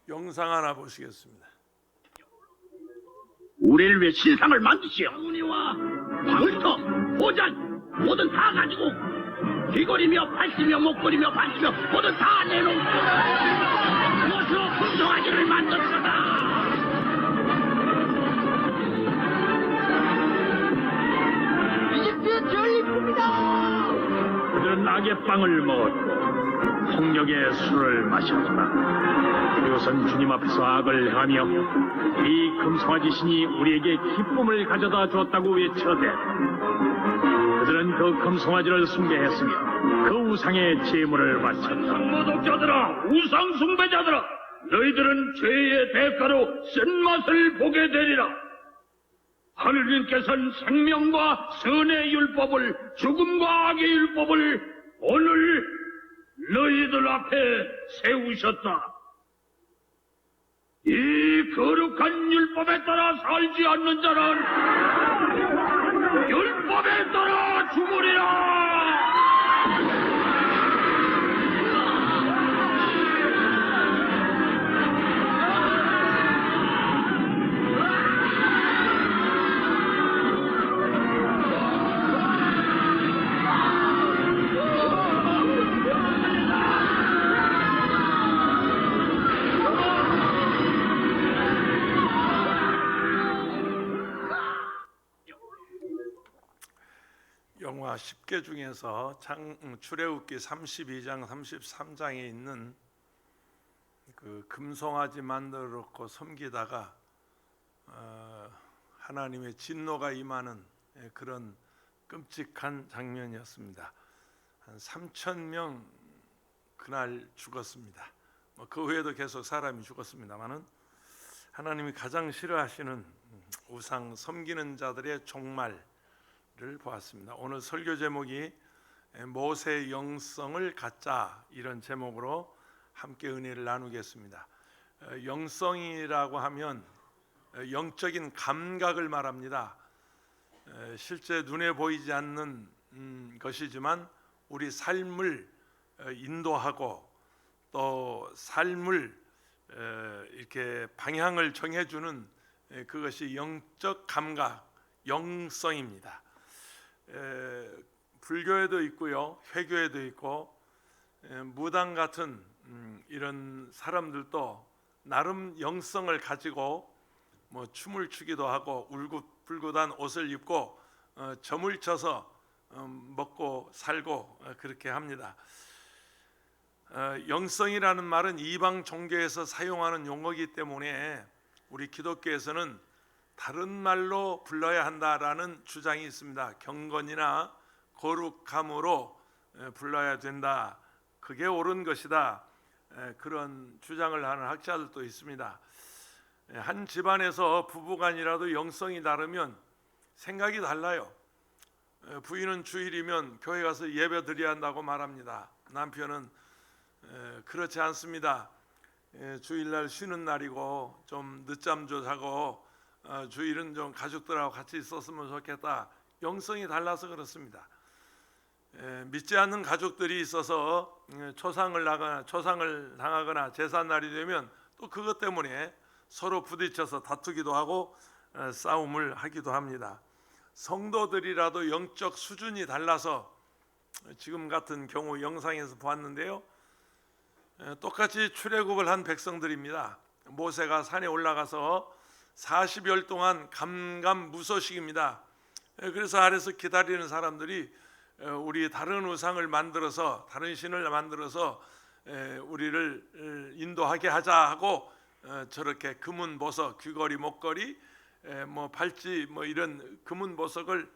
영상 하나 보시겠습니다. 우리를 위해 신상을 만드시오. 장훈이와 방울토, 호잔 뭐든 다 가지고 귀걸이며 팔찌며 목걸이며 반지며 뭐든 다 내놓고 무엇으로 금송아지를 만들었다. 이집트의 전리품이다. 그들은 악의 빵을 먹었고 폭력의 술을 마셨다. 그것은 주님 앞에서 악을 행하며 이 금송아지 신이 우리에게 기쁨을 가져다 주었다고 외쳐대. 그들은 그 금송아지를 숭배했으며 그 우상의 제물을 바쳤다. 모독자들아, 우상 숭배자들아, 너희들은 죄의 대가로 쓴맛을 보게 되리라. 하느님께서는 생명과 선의 율법을, 죽음과 악의 율법을 오늘 너희들 앞에 세우셨다. 이 거룩한 율법에 따라 살지 않는 자는 율법에 따라 죽으리라. 영화 10개 중에서 출애굽기 32장 33장에 있는 그 금송아지 만들어 놓고 섬기다가 하나님의 진노가 임하는 그런 끔찍한 장면이었습니다. 한 3,000명 그날 죽었습니다. 그 후에도 계속 사람이 죽었습니다만은 하나님이 가장 싫어하시는 우상 섬기는 자들의 종말 를 보았습니다. 오늘 설교 제목이 모세의 영성을 갖자, 이런 제목으로 함께 은혜를 나누겠습니다. 영성이라고 하면 영적인 감각을 말합니다. 실제 눈에 보이지 않는 것이지만 우리 삶을 인도하고 또 삶을 이렇게 방향을 정해주는 그것이 영적 감각, 영성입니다. 불교에도 있고요, 회교에도 있고, 무당 같은 이런 사람들도 나름 영성을 가지고 뭐 춤을 추기도 하고 울긋불긋한 옷을 입고 점을 쳐서 먹고 살고 그렇게 합니다. 영성이라는 말은 이방 종교에서 사용하는 용어이기 때문에 우리 기독교에서는 다른 말로 불러야 한다라는 주장이 있습니다. 경건이나 거룩함으로 불러야 된다, 그게 옳은 것이다, 그런 주장을 하는 학자들도 있습니다. 한 집안에서 부부간이라도 영성이 다르면 생각이 달라요. 부인은 주일이면 교회 가서 예배 드려야 한다고 말합니다. 남편은 그렇지 않습니다. 주일날 쉬는 날이고 좀 늦잠 좀 자고 주일은 좀 가족들하고 같이 있었으면 좋겠다. 영성이 달라서 그렇습니다. 믿지 않는 가족들이 있어서 초상을 당하거나 제삿날이 되면 또 그것 때문에 서로 부딪혀서 다투기도 하고 싸움을 하기도 합니다. 성도들이라도 영적 수준이 달라서 지금 같은 경우 영상에서 보았는데요, 똑같이 출애굽을 한 백성들입니다. 모세가 산에 올라가서 40여일 동안 감감무소식입니다. 그래서 아래서 기다리는 사람들이 우리 다른 우상을 만들어서, 다른 신을 만들어서 우리를 인도하게 하자 하고 저렇게 금은 보석, 귀걸이, 목걸이, 뭐 팔찌, 뭐 이런 금은 보석을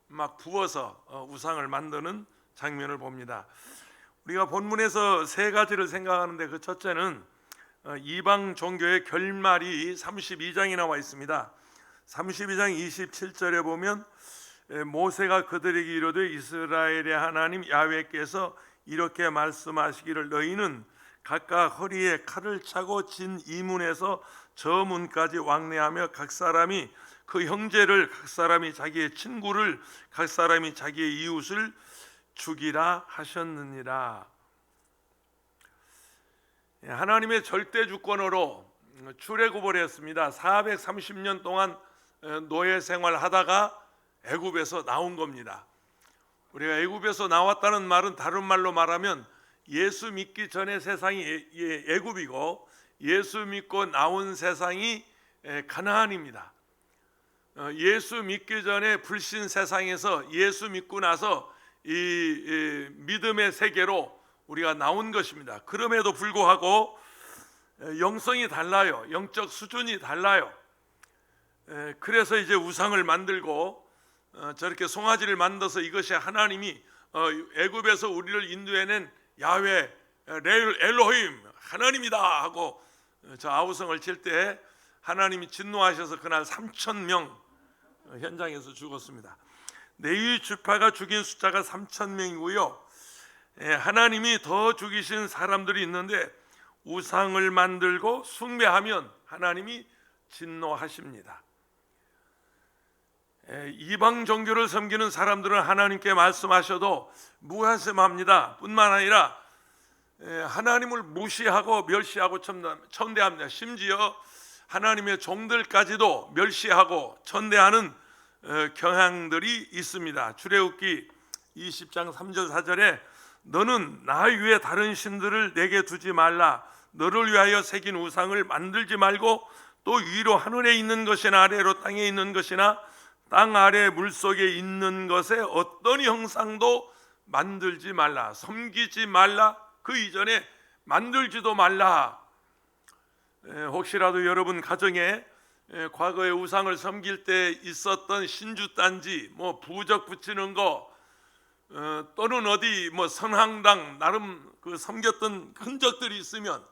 막 부어서 우상을 만드는 장면을 봅니다. 우리가 본문에서 세 가지를 생각하는데, 그 첫째는 이방 종교의 결말이 32장에 나와 있습니다. 32장 27절에 보면 모세가 그들에게 이르되 이스라엘의 하나님 야훼께서 이렇게 말씀하시기를 너희는 각각 허리에 칼을 차고 진 이문에서 저 문까지 왕래하며 각 사람이 그 형제를, 각 사람이 자기의 친구를, 각 사람이 자기의 이웃을 죽이라 하셨느니라. 하나님의 절대 주권으로 출애굽을 했습니다. 430년 동안 노예 생활하다가 애굽에서 나온 겁니다. 우리가 애굽에서 나왔다는 말은 다른 말로 말하면 예수 믿기 전의 세상이 애굽이고 예수 믿고 나온 세상이 가나안입니다. 예수 믿기 전에 불신 세상에서 예수 믿고 나서 이 믿음의 세계로 우리가 나온 것입니다. 그럼에도 불구하고 영성이 달라요. 영적 수준이 달라요. 그래서 이제 우상을 만들고 저렇게 송아지를 만들어서 이것이 하나님이 애굽에서 우리를 인도해낸 야훼 엘로힘 하나님이다 하고 저 아우성을 칠 때 하나님이 진노하셔서 그날 3,000명 현장에서 죽었습니다. 레위 지파가 죽인 숫자가 3,000명이고요. 하나님이 더 죽이신 사람들이 있는데 우상을 만들고 숭배하면 하나님이 진노하십니다. 이방 종교를 섬기는 사람들은 하나님께 말씀하셔도 무관심합니다. 뿐만 아니라 하나님을 무시하고 멸시하고 천대합니다. 심지어 하나님의 종들까지도 멸시하고 천대하는 경향들이 있습니다. 출애굽기 20장 3절 4절에 너는 나 위에 다른 신들을 내게 두지 말라. 너를 위하여 새긴 우상을 만들지 말고 또 위로 하늘에 있는 것이나 아래로 땅에 있는 것이나 땅 아래 물속에 있는 것에 어떤 형상도 만들지 말라. 섬기지 말라. 그 이전에 만들지도 말라. 혹시라도 여러분 가정에 과거에 우상을 섬길 때 있었던 신주단지 뭐 부적 붙이는 거 또는 어디 뭐 선항당 나름 그 섬겼던 흔적들이 있으면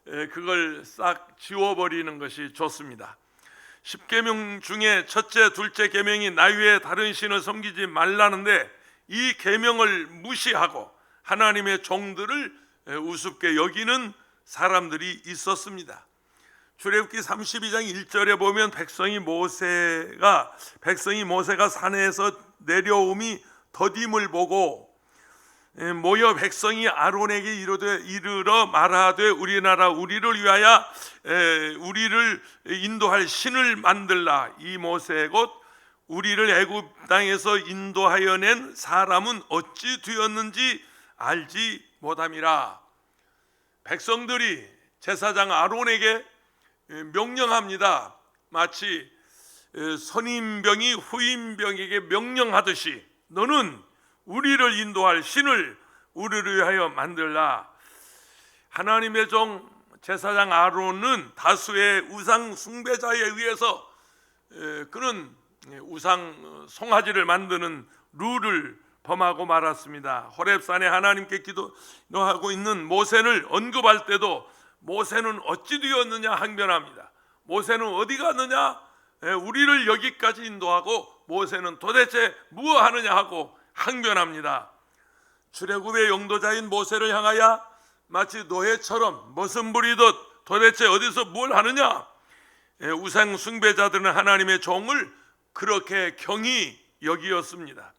그걸 싹 지워버리는 것이 좋습니다. 10계명 중에 첫째 둘째 계명이 나 위에 다른 신을 섬기지 말라는데 이 계명을 무시하고 하나님의 종들을 우습게 여기는 사람들이 있었습니다. 출애굽기 32장 1절에 보면 백성이 모세가 산에서 내려옴이 더딤을 보고 모여 백성이 아론에게 이르러 말하되 우리나라 우리를 위하여 우리를 인도할 신을 만들라. 이 모세 곧 우리를 애굽 땅에서 인도하여 낸 사람은 어찌 되었는지 알지 못함이라. 백성들이 제사장 아론에게 명령합니다. 마치 선임병이 후임병에게 명령하듯이 너는 우리를 인도할 신을 우리를 위하여 만들라. 하나님의 종 제사장 아론은 다수의 우상 숭배자에 의해서 그는 우상 송아지를 만드는 룰을 범하고 말았습니다. 호렙산에 하나님께 기도하고 있는 모세를 언급할 때도 모세는 어찌 되었느냐 항변합니다. 모세는 어디 갔느냐? 우리를 여기까지 인도하고 모세는 도대체 무엇하느냐 하고 항변합니다. 출애굽의 용도자인 모세를 향하여 마치 노예처럼 머슴 부리듯 도대체 어디서 뭘 하느냐? 우상 숭배자들은 하나님의 종을 그렇게 경히 여기었습니다.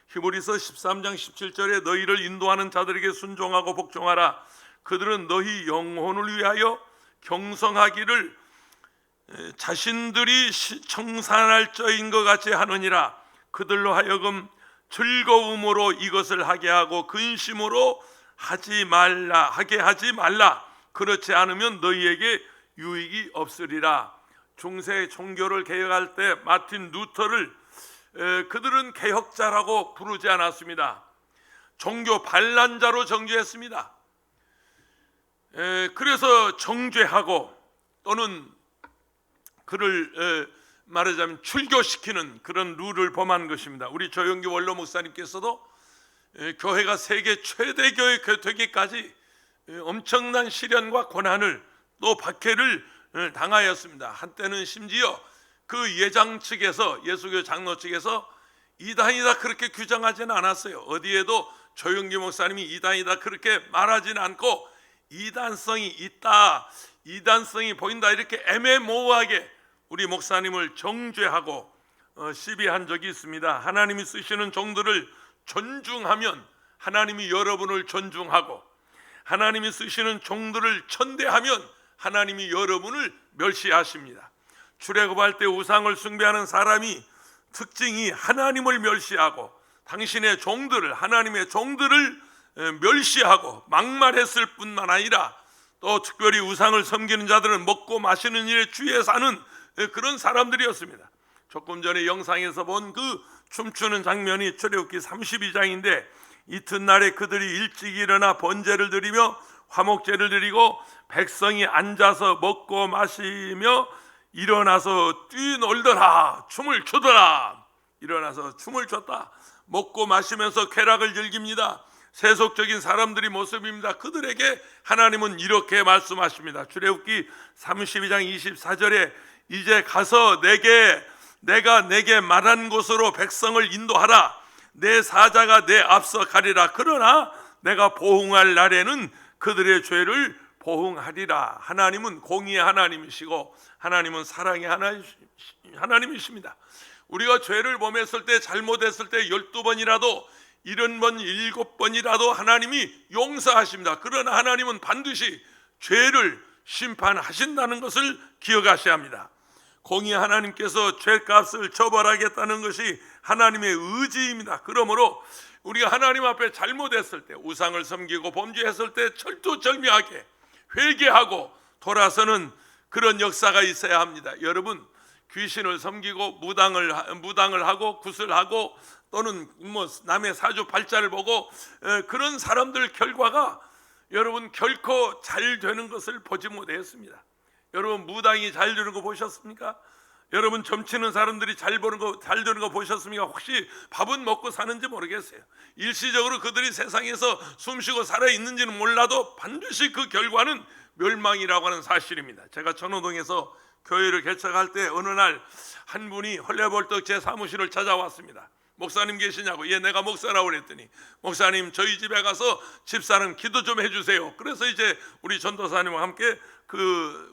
히브리서 13장 17절에 너희를 인도하는 자들에게 순종하고 복종하라. 그들은 너희 영혼을 위하여 경성하기를 자신들이 청산할 자인 것 같이 하느니라. 그들로 하여금 즐거움으로 이것을 하게 하고 근심으로 하게 하지 말라. 그렇지 않으면 너희에게 유익이 없으리라. 중세 종교를 개혁할 때 마틴 루터를 그들은 개혁자라고 부르지 않았습니다. 종교 반란자로 정죄했습니다. 그래서 정죄하고 또는 그를 말하자면 출교시키는 그런 룰을 범한 것입니다. 우리 조영기 원로 목사님께서도 교회가 세계 최대 교회 되기까지 엄청난 시련과 고난을 또 박해를 당하였습니다. 한때는 심지어 그 예장 측에서 예수교 장로 측에서 이단이다 그렇게 규정하지는 않았어요. 어디에도 조영기 목사님이 이단이다 그렇게 말하지는 않고 이단성이 있다, 이단성이 보인다 이렇게 애매모호하게 우리 목사님을 정죄하고 시비한 적이 있습니다. 하나님이 쓰시는 종들을 존중하면 하나님이 여러분을 존중하고 하나님이 쓰시는 종들을 천대하면 하나님이 여러분을 멸시하십니다. 출애굽할 때 우상을 숭배하는 사람이 특징이 하나님을 멸시하고 당신의 종들을, 하나님의 종들을 멸시하고 막말했을 뿐만 아니라 또 특별히 우상을 섬기는 자들은 먹고 마시는 일에 취해 사는 그런 사람들이었습니다. 조금 전에 영상에서 본 그 춤추는 장면이 출애굽기 32장인데 이튿날에 그들이 일찍 일어나 번제를 드리며 화목제를 드리고 백성이 앉아서 먹고 마시며 일어나서 뛰놀더라, 춤을 추더라. 일어나서 춤을 췄다. 먹고 마시면서 쾌락을 즐깁니다. 세속적인 사람들의 모습입니다. 그들에게 하나님은 이렇게 말씀하십니다. 출애굽기 32장 24절에 이제 가서 내가 내게 말한 곳으로 백성을 인도하라. 내 사자가 내 앞서 가리라. 그러나 내가 보응할 날에는 그들의 죄를 보응하리라. 하나님은 공의의 하나님이시고 하나님은 사랑의 하나님이십니다. 우리가 죄를 범했을 때, 잘못했을 때 12번이라도 70번, 7번이라도 하나님이 용서하십니다. 그러나 하나님은 반드시 죄를 심판하신다는 것을 기억하셔야 합니다. 공의 하나님께서 죄값을 처벌하겠다는 것이 하나님의 의지입니다. 그러므로 우리가 하나님 앞에 잘못했을 때, 우상을 섬기고 범죄했을 때 철두철미하게 회개하고 돌아서는 그런 역사가 있어야 합니다. 여러분, 귀신을 섬기고 무당을 하고 구슬하고 또는 남의 사주팔자를 보고 그런 사람들 결과가 여러분 결코 잘 되는 것을 보지 못했습니다. 여러분, 무당이 잘 되는 거 보셨습니까? 여러분, 점치는 사람들이 잘 되는 거 보셨습니까? 혹시 밥은 먹고 사는지 모르겠어요. 일시적으로 그들이 세상에서 숨쉬고 살아있는지는 몰라도 반드시 그 결과는 멸망이라고 하는 사실입니다. 제가 천호동에서 교회를 개척할 때 어느 날 한 분이 헐레벌떡 제 사무실을 찾아왔습니다. 목사님 계시냐고. 예, 내가 목사라고 그랬더니 목사님, 저희 집에 가서 집사람 기도 좀 해주세요. 그래서 이제 우리 전도사님과 함께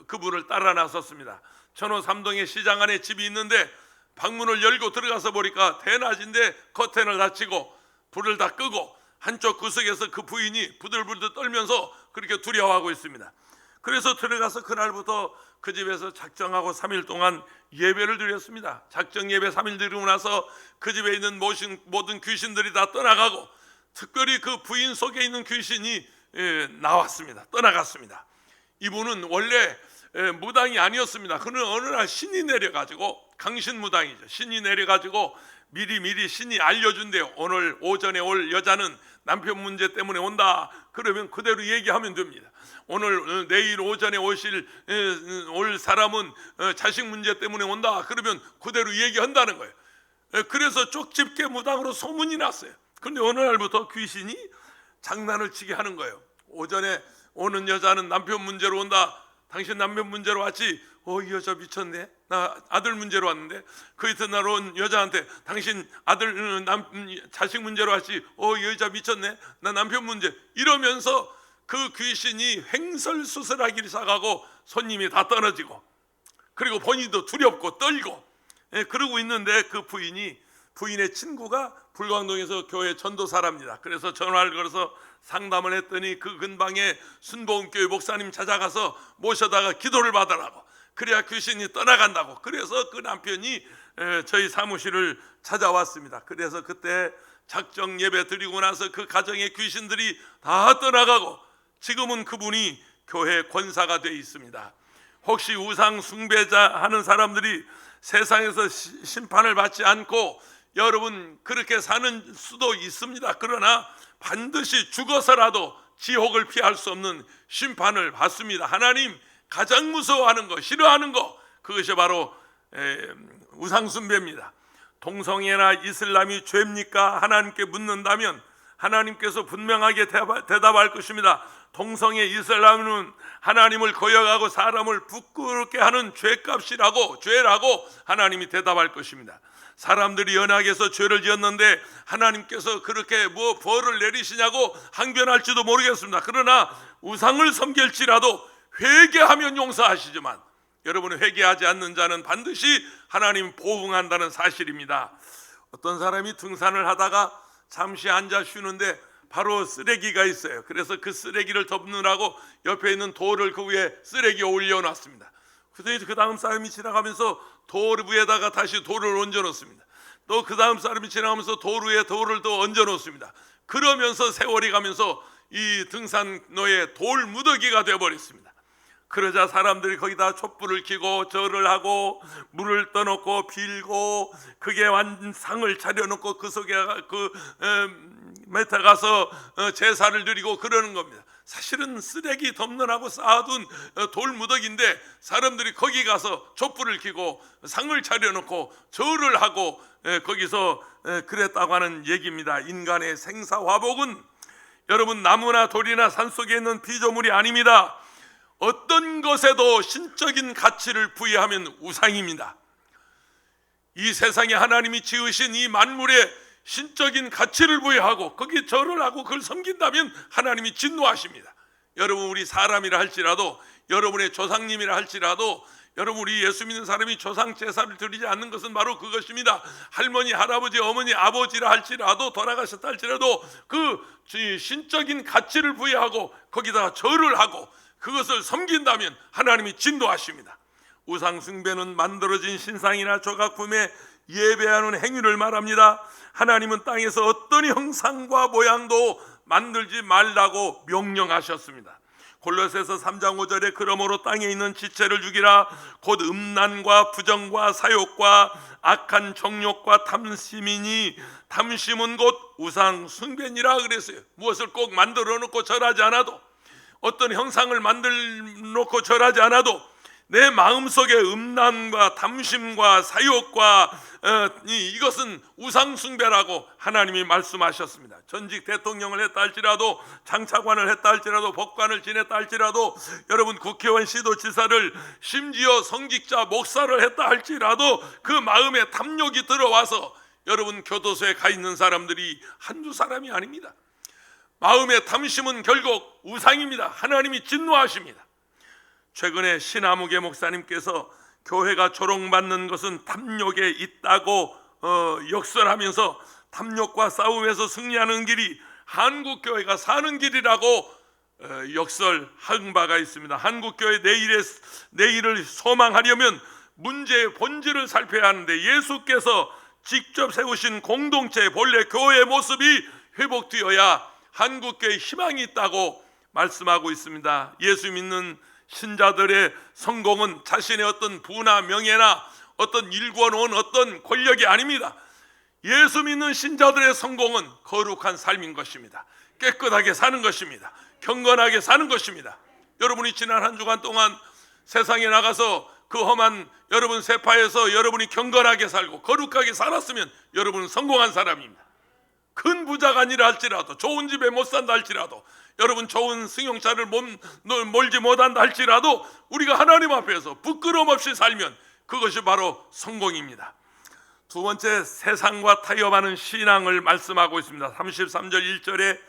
그분을 따라 나섰습니다. 천호 3동에 시장 안에 집이 있는데 방문을 열고 들어가서 보니까 대낮인데 커튼을 닫히고 불을 다 끄고 한쪽 구석에서 그 부인이 부들부들 떨면서 그렇게 두려워하고 있습니다. 그래서 들어가서 그날부터 그 집에서 작정하고 3일 동안 예배를 드렸습니다. 작정 예배 3일 드리고 나서 그 집에 있는 모든 귀신들이 다 떠나가고 특별히 그 부인 속에 있는 귀신이 나왔습니다. 떠나갔습니다. 이분은 원래 무당이 아니었습니다. 그는 어느 날 신이 내려가지고, 강신무당이죠. 신이 내려가지고 미리 신이 알려준대요. 오늘 오전에 올 여자는 남편 문제 때문에 온다. 그러면 그대로 얘기하면 됩니다. 내일 오전에 올 사람은 자식 문제 때문에 온다. 그러면 그대로 얘기한다는 거예요. 그래서 쪽집게 무당으로 소문이 났어요. 그런데 어느 날부터 귀신이 장난을 치게 하는 거예요. 오전에 오는 여자는 남편 문제로 온다. 당신 남편 문제로 왔지? 이 여자 미쳤네. 나 아들 문제로 왔는데. 그 이튿날 온 여자한테 당신 자식 문제로 왔지? 이 여자 미쳤네. 나 남편 문제. 이러면서 그 귀신이 횡설수설하기 시작하고 손님이 다 떨어지고, 그리고 본인도 두렵고 떨고 그러고 있는데 그 부인의 친구가 불광동에서 교회 전도사랍니다. 그래서 전화를 걸어서 상담을 했더니 그 근방에 순복음교회 목사님 찾아가서 모셔다가 기도를 받으라고, 그래야 귀신이 떠나간다고. 그래서 그 남편이 저희 사무실을 찾아왔습니다. 그래서 그때 작정 예배 드리고 나서 그 가정의 귀신들이 다 떠나가고 지금은 그분이 교회 권사가 되어 있습니다. 혹시 우상 숭배자 하는 사람들이 세상에서 심판을 받지 않고 여러분 그렇게 사는 수도 있습니다. 그러나 반드시 죽어서라도 지옥을 피할 수 없는 심판을 받습니다. 하나님 가장 무서워하는 거, 싫어하는 거, 그것이 바로 우상 숭배입니다. 동성애나 이슬람이 죄입니까? 하나님께 묻는다면 하나님께서 분명하게 대답할 것입니다. 동성애, 이슬람은 하나님을 거역하고 사람을 부끄럽게 하는 죄라고 하나님이 대답할 것입니다. 사람들이 연약해서 죄를 지었는데 하나님께서 그렇게 벌을 내리시냐고 항변할지도 모르겠습니다. 그러나 우상을 섬길지라도 회개하면 용서하시지만 여러분은 회개하지 않는 자는 반드시 하나님 보응한다는 사실입니다. 어떤 사람이 등산을 하다가 잠시 앉아 쉬는데 바로 쓰레기가 있어요. 그래서 그 쓰레기를 덮느라고 옆에 있는 돌을 그 위에 쓰레기 올려놨습니다. 그래서 그 다음 사람이 지나가면서 돌 위에다가 다시 돌을 얹어 놓습니다. 또 그 다음 사람이 지나가면서 돌 위에 돌을 또 얹어 놓습니다. 그러면서 세월이 가면서 이 등산로에 돌 무더기가 되어버렸습니다. 그러자 사람들이 거기다 촛불을 켜고 절을 하고 물을 떠놓고 빌고 그게 상을 차려놓고 그 속에 메타 가서 제사를 드리고 그러는 겁니다. 사실은 쓰레기 덮느라고 쌓아둔 돌 무더기인데 사람들이 거기 가서 촛불을 켜고 상을 차려놓고 절을 하고 거기서 그랬다고 하는 얘기입니다. 인간의 생사화복은 여러분 나무나 돌이나 산속에 있는 피조물이 아닙니다. 어떤 것에도 신적인 가치를 부여하면 우상입니다. 이 세상에 하나님이 지으신 이 만물에 신적인 가치를 부여하고 거기에 절을 하고 그걸 섬긴다면 하나님이 진노하십니다. 여러분 우리 사람이라 할지라도 여러분의 조상님이라 할지라도 여러분 우리 예수 믿는 사람이 조상 제사를 드리지 않는 것은 바로 그것입니다. 할머니, 할아버지, 어머니, 아버지라 할지라도 돌아가셨다 할지라도 그 신적인 가치를 부여하고 거기다가 절을 하고 그것을 섬긴다면 하나님이 진노하십니다. 우상 숭배는 만들어진 신상이나 조각품에 예배하는 행위를 말합니다. 하나님은 땅에서 어떤 형상과 모양도 만들지 말라고 명령하셨습니다. 골로새서 3장 5절에 그러므로 땅에 있는 지체를 죽이라 곧 음란과 부정과 사욕과 악한 정욕과 탐심이니 탐심은 곧 우상 숭배니라 그랬어요. 무엇을 꼭 만들어 놓고 절하지 않아도 어떤 형상을 만들어 놓고 절하지 않아도 내 마음속에 음란과 탐심과 사욕과 이것은 우상숭배라고 하나님이 말씀하셨습니다. 전직 대통령을 했다 할지라도 장차관을 했다 할지라도 법관을 지냈다 할지라도 여러분 국회의원 시도지사를 심지어 성직자 목사를 했다 할지라도 그 마음에 탐욕이 들어와서 여러분 교도소에 가 있는 사람들이 한두 사람이 아닙니다. 마음의 탐심은 결국 우상입니다. 하나님이 진노하십니다. 최근에 신아무개 목사님께서 교회가 조롱받는 것은 탐욕에 있다고 역설하면서 탐욕과 싸움에서 승리하는 길이 한국교회가 사는 길이라고 역설한 바가 있습니다. 한국교회 내일을 소망하려면 문제의 본질을 살펴야 하는데 예수께서 직접 세우신 공동체 본래 교회의 모습이 회복되어야 한국교회에 희망이 있다고 말씀하고 있습니다. 예수 믿는 신자들의 성공은 자신의 어떤 부나 명예나 어떤 일궈놓은 어떤 권력이 아닙니다. 예수 믿는 신자들의 성공은 거룩한 삶인 것입니다. 깨끗하게 사는 것입니다. 경건하게 사는 것입니다. 여러분이 지난 한 주간 동안 세상에 나가서 그 험한 여러분 세파에서 여러분이 경건하게 살고 거룩하게 살았으면 여러분은 성공한 사람입니다. 큰 부자가 아니라 할지라도 좋은 집에 못 산다 할지라도 여러분 좋은 승용차를 몰지 못한다 할지라도 우리가 하나님 앞에서 부끄러움 없이 살면 그것이 바로 성공입니다. 두 번째, 세상과 타협하는 신앙을 말씀하고 있습니다. 33절 1절에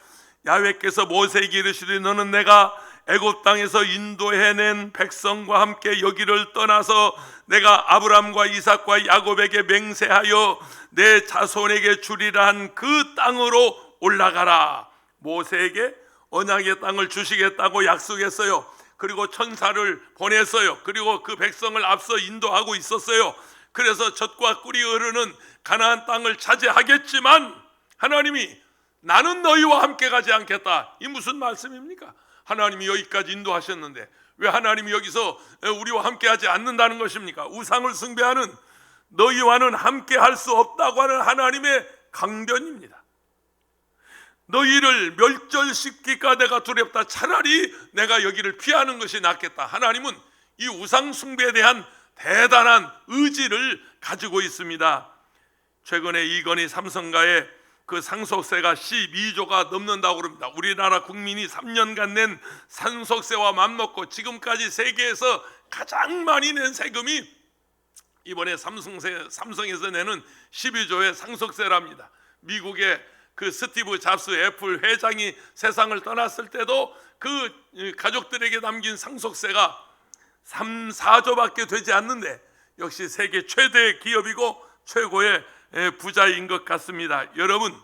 야훼께서 모세에게 이르시되 너는 내가 애굽 땅에서 인도해낸 백성과 함께 여기를 떠나서 내가 아브람과 이삭과 야곱에게 맹세하여 내 자손에게 주리라 한 그 땅으로 올라가라. 모세에게 언약의 땅을 주시겠다고 약속했어요. 그리고 천사를 보냈어요. 그리고 그 백성을 앞서 인도하고 있었어요. 그래서 젖과 꿀이 흐르는 가나안 땅을 차지하겠지만 하나님이 나는 너희와 함께 가지 않겠다. 이 무슨 말씀입니까? 하나님이 여기까지 인도하셨는데 왜 하나님이 여기서 우리와 함께 하지 않는다는 것입니까? 우상을 숭배하는 너희와는 함께 할 수 없다고 하는 하나님의 강변입니다. 너희를 멸절시킬까 내가 두렵다. 차라리 내가 여기를 피하는 것이 낫겠다. 하나님은 이 우상 숭배에 대한 대단한 의지를 가지고 있습니다. 최근에 이건희 삼성가에 그 상속세가 12조가 넘는다고 그럽니다. 우리나라 국민이 3년간 낸 상속세와 맞먹고 지금까지 세계에서 가장 많이 낸 세금이 이번에 삼성에서 내는 12조의 상속세랍니다. 미국의 그 스티브 잡스 애플 회장이 세상을 떠났을 때도 그 가족들에게 남긴 상속세가 3, 4조밖에 되지 않는데 역시 세계 최대 기업이고 최고의 부자인 것 같습니다. 여러분,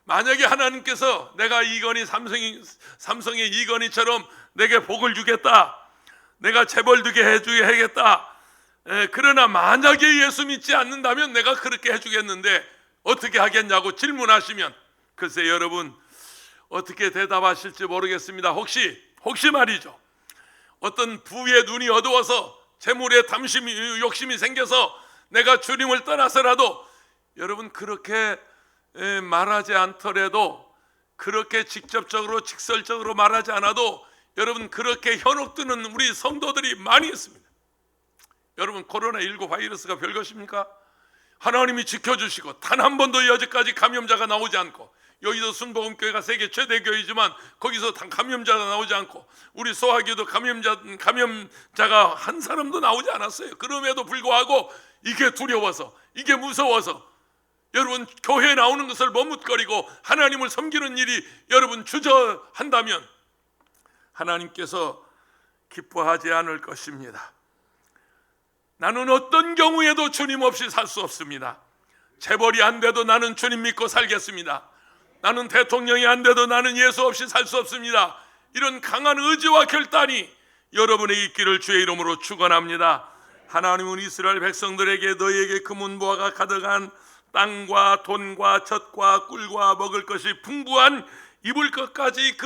만약에 하나님께서 내가 이건희 삼성의 이건희처럼 내게 복을 주겠다, 내가 재벌되게 해주겠다, 그러나 만약에 예수 믿지 않는다면 내가 그렇게 해주겠는데 어떻게 하겠냐고 질문하시면 글쎄 여러분 어떻게 대답하실지 모르겠습니다. 혹시 말이죠, 어떤 부의 눈이 어두워서 재물에 욕심이 생겨서 내가 주님을 떠나서라도 여러분 그렇게 말하지 않더라도, 그렇게 직설적으로 말하지 않아도 여러분 그렇게 현혹드는 우리 성도들이 많이 있습니다. 여러분 코로나19 바이러스가 별것입니까? 하나님이 지켜주시고 단 한 번도 여지까지 감염자가 나오지 않고, 여의도 순복음교회가 세계 최대 교회이지만 거기서 감염자가 나오지 않고, 우리 소화교도 감염자가 한 사람도 나오지 않았어요. 그럼에도 불구하고 이게 두려워서, 이게 무서워서 여러분 교회에 나오는 것을 머뭇거리고 하나님을 섬기는 일이 여러분 주저한다면 하나님께서 기뻐하지 않을 것입니다. 나는 어떤 경우에도 주님 없이 살 수 없습니다. 재벌이 안 돼도 나는 주님 믿고 살겠습니다. 나는 대통령이 안 돼도 나는 예수 없이 살 수 없습니다. 이런 강한 의지와 결단이 여러분의 있기를 주의 이름으로 축원합니다. 하나님은 이스라엘 백성들에게 너희에게 금은보화가 가득한 땅과 돈과 젖과 꿀과 먹을 것이 풍부한 입을 것까지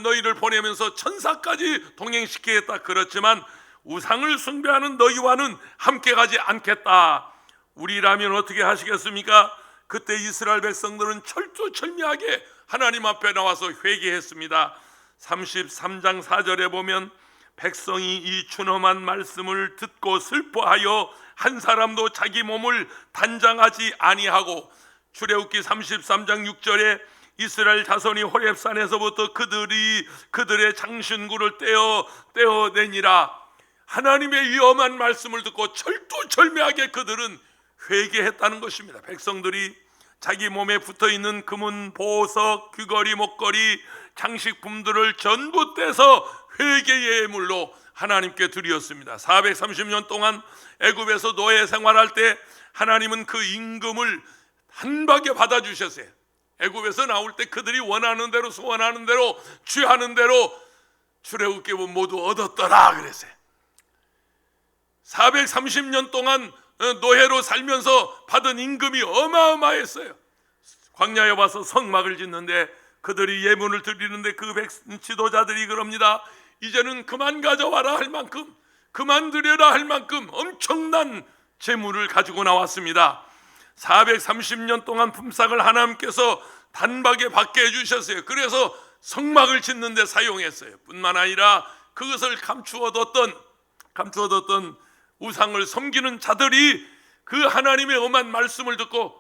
너희를 보내면서 천사까지 동행시키겠다. 그렇지만 우상을 숭배하는 너희와는 함께 가지 않겠다. 우리라면 어떻게 하시겠습니까? 그때 이스라엘 백성들은 철두철미하게 하나님 앞에 나와서 회개했습니다. 33장 4절에 보면 백성이 이 준엄한 말씀을 듣고 슬퍼하여 한 사람도 자기 몸을 단장하지 아니하고, 출애굽기 33장 6절에 이스라엘 자손이 호렙산에서부터 그들의 장신구를 떼어내니라. 하나님의 위험한 말씀을 듣고 철두철미하게 그들은 회개했다는 것입니다. 백성들이 자기 몸에 붙어있는 금은, 보석, 귀걸이, 목걸이, 장식품들을 전부 떼서 회개의 예물로 하나님께 드렸습니다. 430년 동안 애굽에서 노예 생활할 때 하나님은 그 임금을 한박에 받아주셨어요. 애굽에서 나올 때 그들이 원하는 대로, 소원하는 대로, 취하는 대로 출애굽기 보면 모두 얻었더라 그랬어요. 430년 동안 노예로 살면서 받은 임금이 어마어마했어요. 광야에 와서 성막을 짓는데 그들이 예물을 드리는데 그 지도자들이 그럽니다. 이제는 그만 가져와라 할 만큼, 그만 드려라 할 만큼 엄청난 재물을 가지고 나왔습니다. 430년 동안 품삯을 하나님께서 단박에 받게 해주셨어요. 그래서 성막을 짓는 데 사용했어요. 뿐만 아니라 그것을 감추어뒀던 우상을 섬기는 자들이 그 하나님의 엄한 말씀을 듣고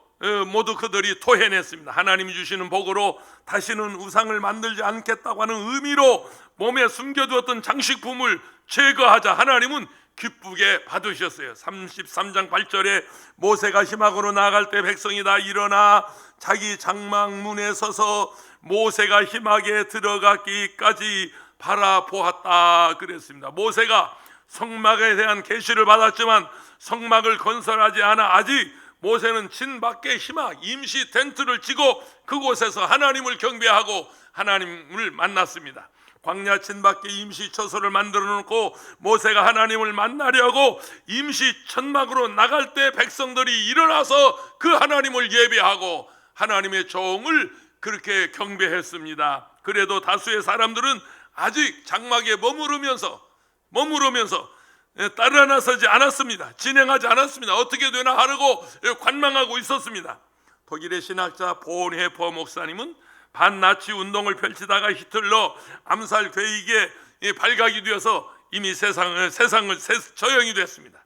모두 그들이 토해냈습니다. 하나님이 주시는 복으로 다시는 우상을 만들지 않겠다고 하는 의미로 몸에 숨겨두었던 장식품을 제거하자 하나님은 기쁘게 받으셨어요. 33장 8절에 모세가 희막으로 나아갈 때 백성이 다 일어나 자기 장막문에 서서 모세가 희막에 들어가기까지 바라보았다 그랬습니다. 모세가 성막에 대한 계시를 받았지만 성막을 건설하지 않아 아직 모세는 진 밖에 희막, 임시 텐트를 치고 그곳에서 하나님을 경배하고 하나님을 만났습니다. 광야 진 밖에 임시 처소를 만들어 놓고 모세가 하나님을 만나려고 임시 천막으로 나갈 때 백성들이 일어나서 그 하나님을 예배하고 하나님의 종을 그렇게 경배했습니다. 그래도 다수의 사람들은 아직 장막에 머무르면서 따라 나서지 않았습니다. 진행하지 않았습니다. 어떻게 되나 하려고 관망하고 있었습니다. 독일의 신학자 본헤퍼 목사님은 반나치 운동을 펼치다가 히틀러 암살 계획에 발각이 되어서 이미 세상을 저형이 됐습니다.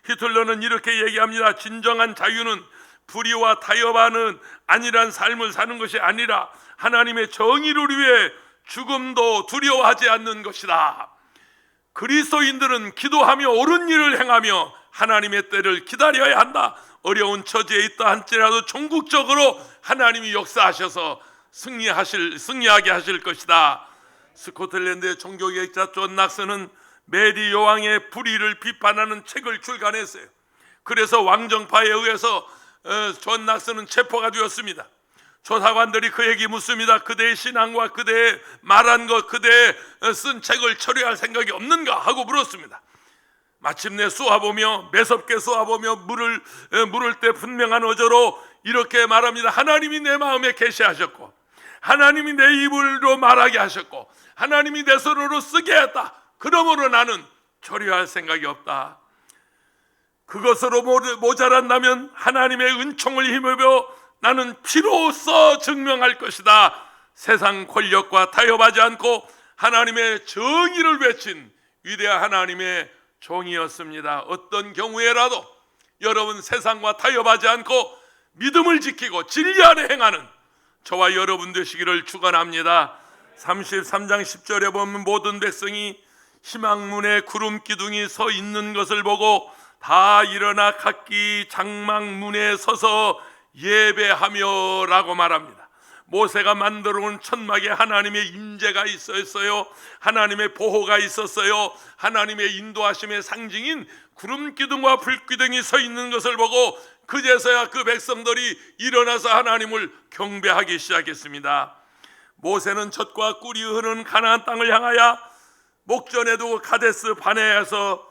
히틀러는 이렇게 얘기합니다. 진정한 자유는 불의와 타협하는 안일한 삶을 사는 것이 아니라 하나님의 정의를 위해 죽음도 두려워하지 않는 것이다. 그리스도인들은 기도하며 옳은 일을 행하며 하나님의 때를 기다려야 한다. 어려운 처지에 있다 할지라도 종국적으로 하나님이 역사하셔서 승리하게 하실 것이다. 스코틀랜드의 종교개혁자 존 낙스는 메리 여왕의 불의를 비판하는 책을 출간했어요. 그래서 왕정파에 의해서 존 낙스는 체포가 되었습니다. 조사관들이 그에게 묻습니다. 그대의 신앙과 그대의 말한 것, 그대의 쓴 책을 처리할 생각이 없는가 하고 물었습니다. 마침내 쏘아보며 매섭게 쏘아보며 물을 때 분명한 어조로 이렇게 말합니다. 하나님이 내 마음에 계시하셨고, 하나님이 내 입으로 말하게 하셨고, 하나님이 내 손으로 쓰게 했다. 그러므로 나는 처리할 생각이 없다. 그것으로 모자란다면 하나님의 은총을 힘입어 나는 피로써 증명할 것이다. 세상 권력과 타협하지 않고 하나님의 정의를 외친 위대한 하나님의 종이었습니다. 어떤 경우에라도 여러분 세상과 타협하지 않고 믿음을 지키고 진리 안에 행하는 저와 여러분 되시기를 축원합니다. 33장 10절에 보면 모든 백성이 희망문에 구름 기둥이 서 있는 것을 보고 다 일어나 각기 장막문에 서서 예배하며 라고 말합니다. 모세가 만들어 온 천막에 하나님의 임재가 있었어요. 하나님의 보호가 있었어요. 하나님의 인도하심의 상징인 구름 기둥과 불 기둥이 서 있는 것을 보고 그제서야 그 백성들이 일어나서 하나님을 경배하기 시작했습니다. 모세는 젖과 꿀이 흐르는 가나안 땅을 향하여 목전에도 가데스 바네에서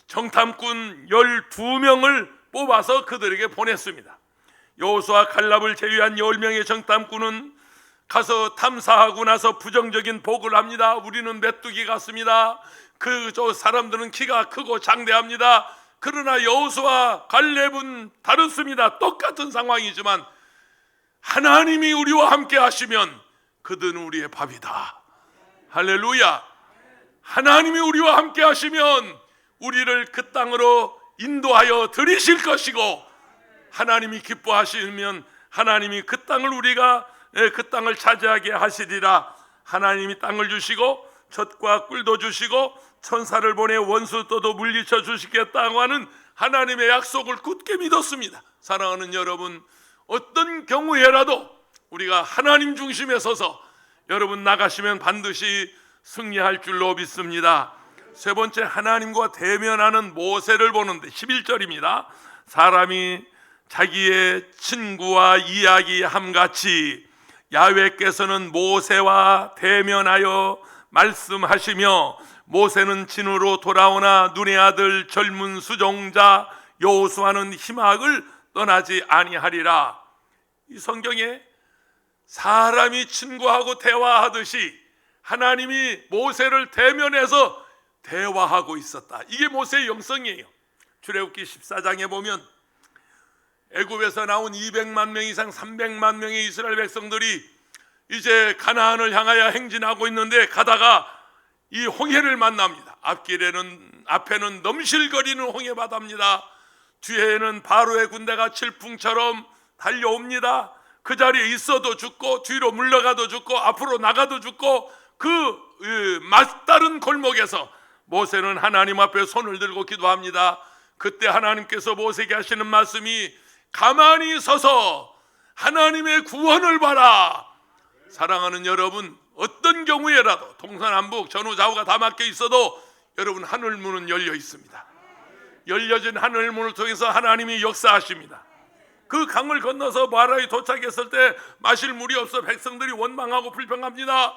정탐꾼 12명을 뽑아서 그들에게 보냈습니다. 여호수아 갈렙을 제외한 10명의 정탐꾼은 가서 탐사하고 나서 부정적인 보고를 합니다. 우리는 메뚜기 같습니다. 저 사람들은 키가 크고 장대합니다. 그러나 여호수아 갈렙은 다릅니다. 똑같은 상황이지만 하나님이 우리와 함께 하시면 그들은 우리의 밥이다. 할렐루야. 하나님이 우리와 함께 하시면 우리를 그 땅으로 인도하여 들이실 것이고, 하나님이 기뻐하시면 하나님이 그 땅을 우리가 그 땅을 차지하게 하시리라. 하나님이 땅을 주시고 젖과 꿀도 주시고 천사를 보내 원수들도 물리쳐 주시겠다고 하는 하나님의 약속을 굳게 믿었습니다. 사랑하는 여러분, 어떤 경우에라도 우리가 하나님 중심에 서서 여러분 나가시면 반드시 승리할 줄로 믿습니다. 세 번째, 하나님과 대면하는 모세를 보는데 11절입니다. 사람이 자기의 친구와 이야기함같이 야훼께서는 모세와 대면하여 말씀하시며 모세는 진으로 돌아오나 눈의 아들 젊은 수종자 여호수아는 희망을 떠나지 아니하리라. 이 성경에 사람이 친구하고 대화하듯이 하나님이 모세를 대면해서 대화하고 있었다. 이게 모세의 영성이에요. 출애굽기 14장에 보면 애굽에서 나온 200만 명 이상 300만 명의 이스라엘 백성들이 이제 가나안을 향하여 행진하고 있는데 가다가 이 홍해를 만납니다. 앞에는 넘실거리는 홍해 바다입니다. 뒤에는 바로의 군대가 질풍처럼 달려옵니다. 그 자리에 있어도 죽고 뒤로 물러가도 죽고 앞으로 나가도 죽고 그 막다른 골목에서 모세는 하나님 앞에 손을 들고 기도합니다. 그때 하나님께서 모세에게 하시는 말씀이 가만히 서서 하나님의 구원을 봐라. 사랑하는 여러분, 어떤 경우에라도 동서남북 전후좌우가 다 막혀 있어도 여러분 하늘문은 열려 있습니다. 열려진 하늘문을 통해서 하나님이 역사하십니다. 그 강을 건너서 마라에 도착했을 때 마실 물이 없어 백성들이 원망하고 불평합니다.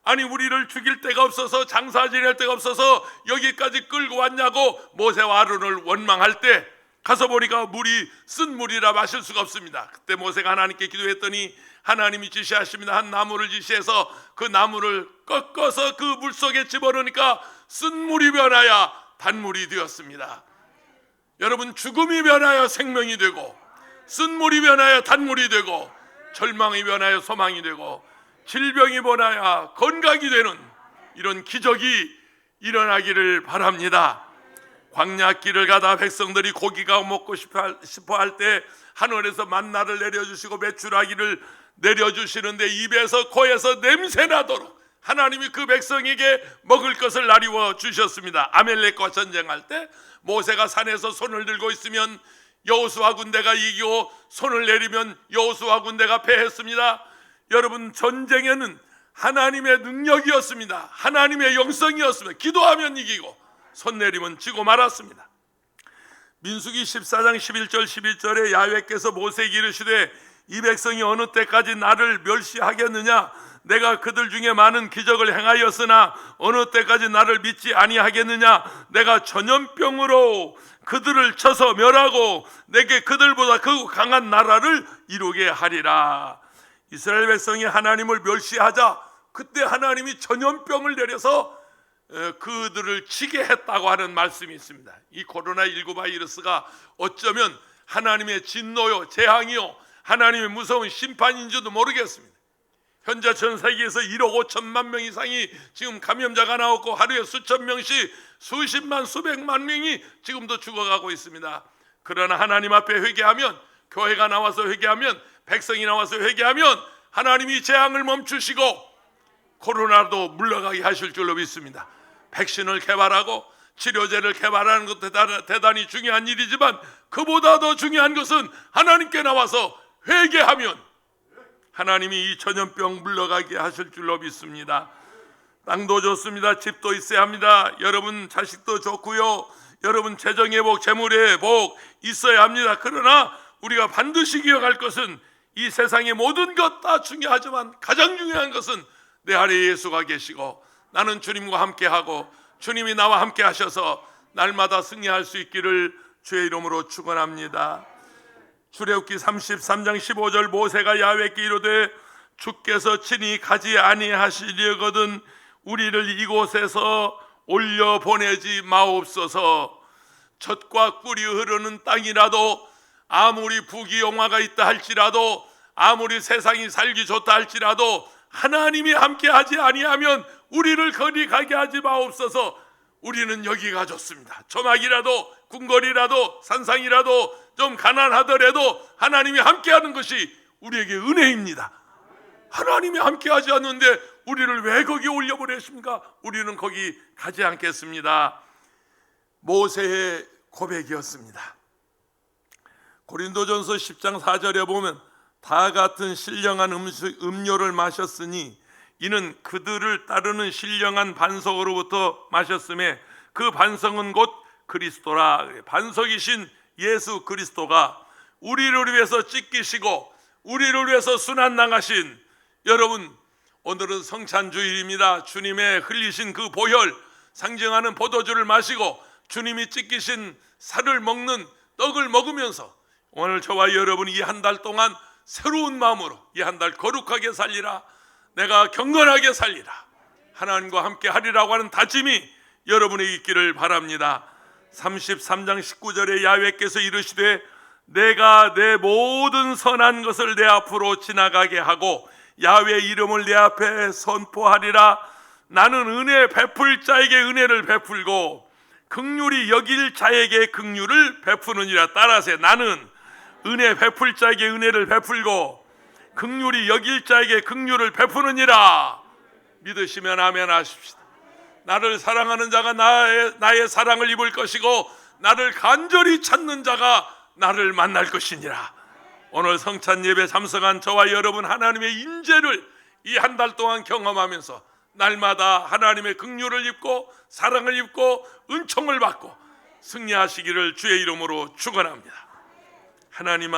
아니 우리를 죽일 데가 없어서 장사 지낼 데가 없어서 여기까지 끌고 왔냐고 모세와 아론을 원망할 때 가서 보니까 물이 쓴 물이라 마실 수가 없습니다. 그때 모세가 하나님께 기도했더니 하나님이 지시하십니다. 한 나무를 지시해서 그 나무를 꺾어서 그 물속에 집어넣으니까 쓴 물이 변하여 단물이 되었습니다. 여러분, 죽음이 변하여 생명이 되고 쓴 물이 변하여 단물이 되고 절망이 변하여 소망이 되고 질병이 변하여 건강이 되는 이런 기적이 일어나기를 바랍니다. 광야길을 가다 백성들이 고기가 먹고 싶어 할 때 하늘에서 만나를 내려주시고 메추라기를 내려주시는데 입에서 코에서 냄새나도록 하나님이 그 백성에게 먹을 것을 나리워 주셨습니다. 아멜렉과 전쟁할 때 모세가 산에서 손을 들고 있으면 여호수아 군대가 이기고 손을 내리면 여호수아 군대가 패했습니다. 여러분, 전쟁에는 하나님의 능력이었습니다. 하나님의 영성이었습니다. 기도하면 이기고 손 내리면 지고 말았습니다. 민수기 14장 11절 12절에 야훼께서 모세에게 이르시되 이 백성이 어느 때까지 나를 멸시하겠느냐? 내가 그들 중에 많은 기적을 행하였으나 어느 때까지 나를 믿지 아니하겠느냐? 내가 전염병으로 그들을 쳐서 멸하고 내게 그들보다 그 강한 나라를 이루게 하리라. 이스라엘 백성이 하나님을 멸시하자 그때 하나님이 전염병을 내려서 그들을 치게 했다고 하는 말씀이 있습니다. 이 코로나19 바이러스가 어쩌면 하나님의 진노요, 재앙이요, 하나님의 무서운 심판인지도 모르겠습니다. 현재 전 세계에서 1억 5천만 명 이상이 지금 감염자가 나왔고 하루에 수천 명씩 수십만 수백만 명이 지금도 죽어가고 있습니다. 그러나 하나님 앞에 회개하면, 교회가 나와서 회개하면, 백성이 나와서 회개하면 하나님이 재앙을 멈추시고 코로나도 물러가게 하실 줄로 믿습니다. 백신을 개발하고 치료제를 개발하는 것도 대단히 중요한 일이지만 그보다 더 중요한 것은 하나님께 나와서 회개하면 하나님이 이 전염병 물러가게 하실 줄로 믿습니다. 땅도 좋습니다. 집도 있어야 합니다. 여러분 자식도 좋고요. 여러분 재정회복, 재물회복 있어야 합니다. 그러나 우리가 반드시 기억할 것은 이 세상의 모든 것 다 중요하지만 가장 중요한 것은 내 안에 예수가 계시고 나는 주님과 함께하고 주님이 나와 함께 하셔서 날마다 승리할 수 있기를 주의 이름으로 축원합니다. 출애굽기 33장 15절 모세가 야훼께 이르되 주께서 친히 가지 아니하시려거든 우리를 이곳에서 올려 보내지 마옵소서. 젖과 꿀이 흐르는 땅이라도 아무리 부귀영화가 있다 할지라도 아무리 세상이 살기 좋다 할지라도 하나님이 함께하지 아니하면 우리를 거리 가게 하지 마옵소서. 우리는 여기가 좋습니다. 조막이라도 궁궐이라도 산상이라도 좀 가난하더라도 하나님이 함께하는 것이 우리에게 은혜입니다. 하나님이 함께하지 않는데 우리를 왜 거기 올려보내십니까? 우리는 거기 가지 않겠습니다. 모세의 고백이었습니다. 고린도전서 10장 4절에 보면 다 같은 신령한 음료를 마셨으니 이는 그들을 따르는 신령한 반석으로부터 마셨음에 그 반석은 곧 그리스도라. 반석이신 예수 그리스도가 우리를 위해서 찢기시고 우리를 위해서 순환 당하신, 여러분 오늘은 성찬주일입니다. 주님의 흘리신 그 보혈 상징하는 포도주를 마시고 주님이 찢기신 살을 먹는 떡을 먹으면서 오늘 저와 여러분이 이 한 달 동안 새로운 마음으로 이 한 달 거룩하게 살리라, 내가 경건하게 살리라, 하나님과 함께 하리라고 하는 다짐이 여러분에게 있기를 바랍니다. 33장 19절에 야훼께서 이르시되 내가 내 모든 선한 것을 내 앞으로 지나가게 하고 야훼 이름을 내 앞에 선포하리라. 나는 은혜 베풀 자에게 은혜를 베풀고 긍휼히 여길 자에게 긍휼을 베푸느니라. 따라하세요. 나는 은혜 베풀 자에게 은혜를 베풀고 긍휼히 여길 자에게 긍휼을 베푸느니라. 믿으시면 아멘 하십시다. 나를 사랑하는 자가 나의 사랑을 입을 것이고 나를 간절히 찾는 자가 나를 만날 것이니라. 오늘 성찬 예배 참석한 저와 여러분 하나님의 인재를 이 한 달 동안 경험하면서 날마다 하나님의 긍휼을 입고 사랑을 입고 은총을 받고 승리하시기를 주의 이름으로 축원합니다. 하나님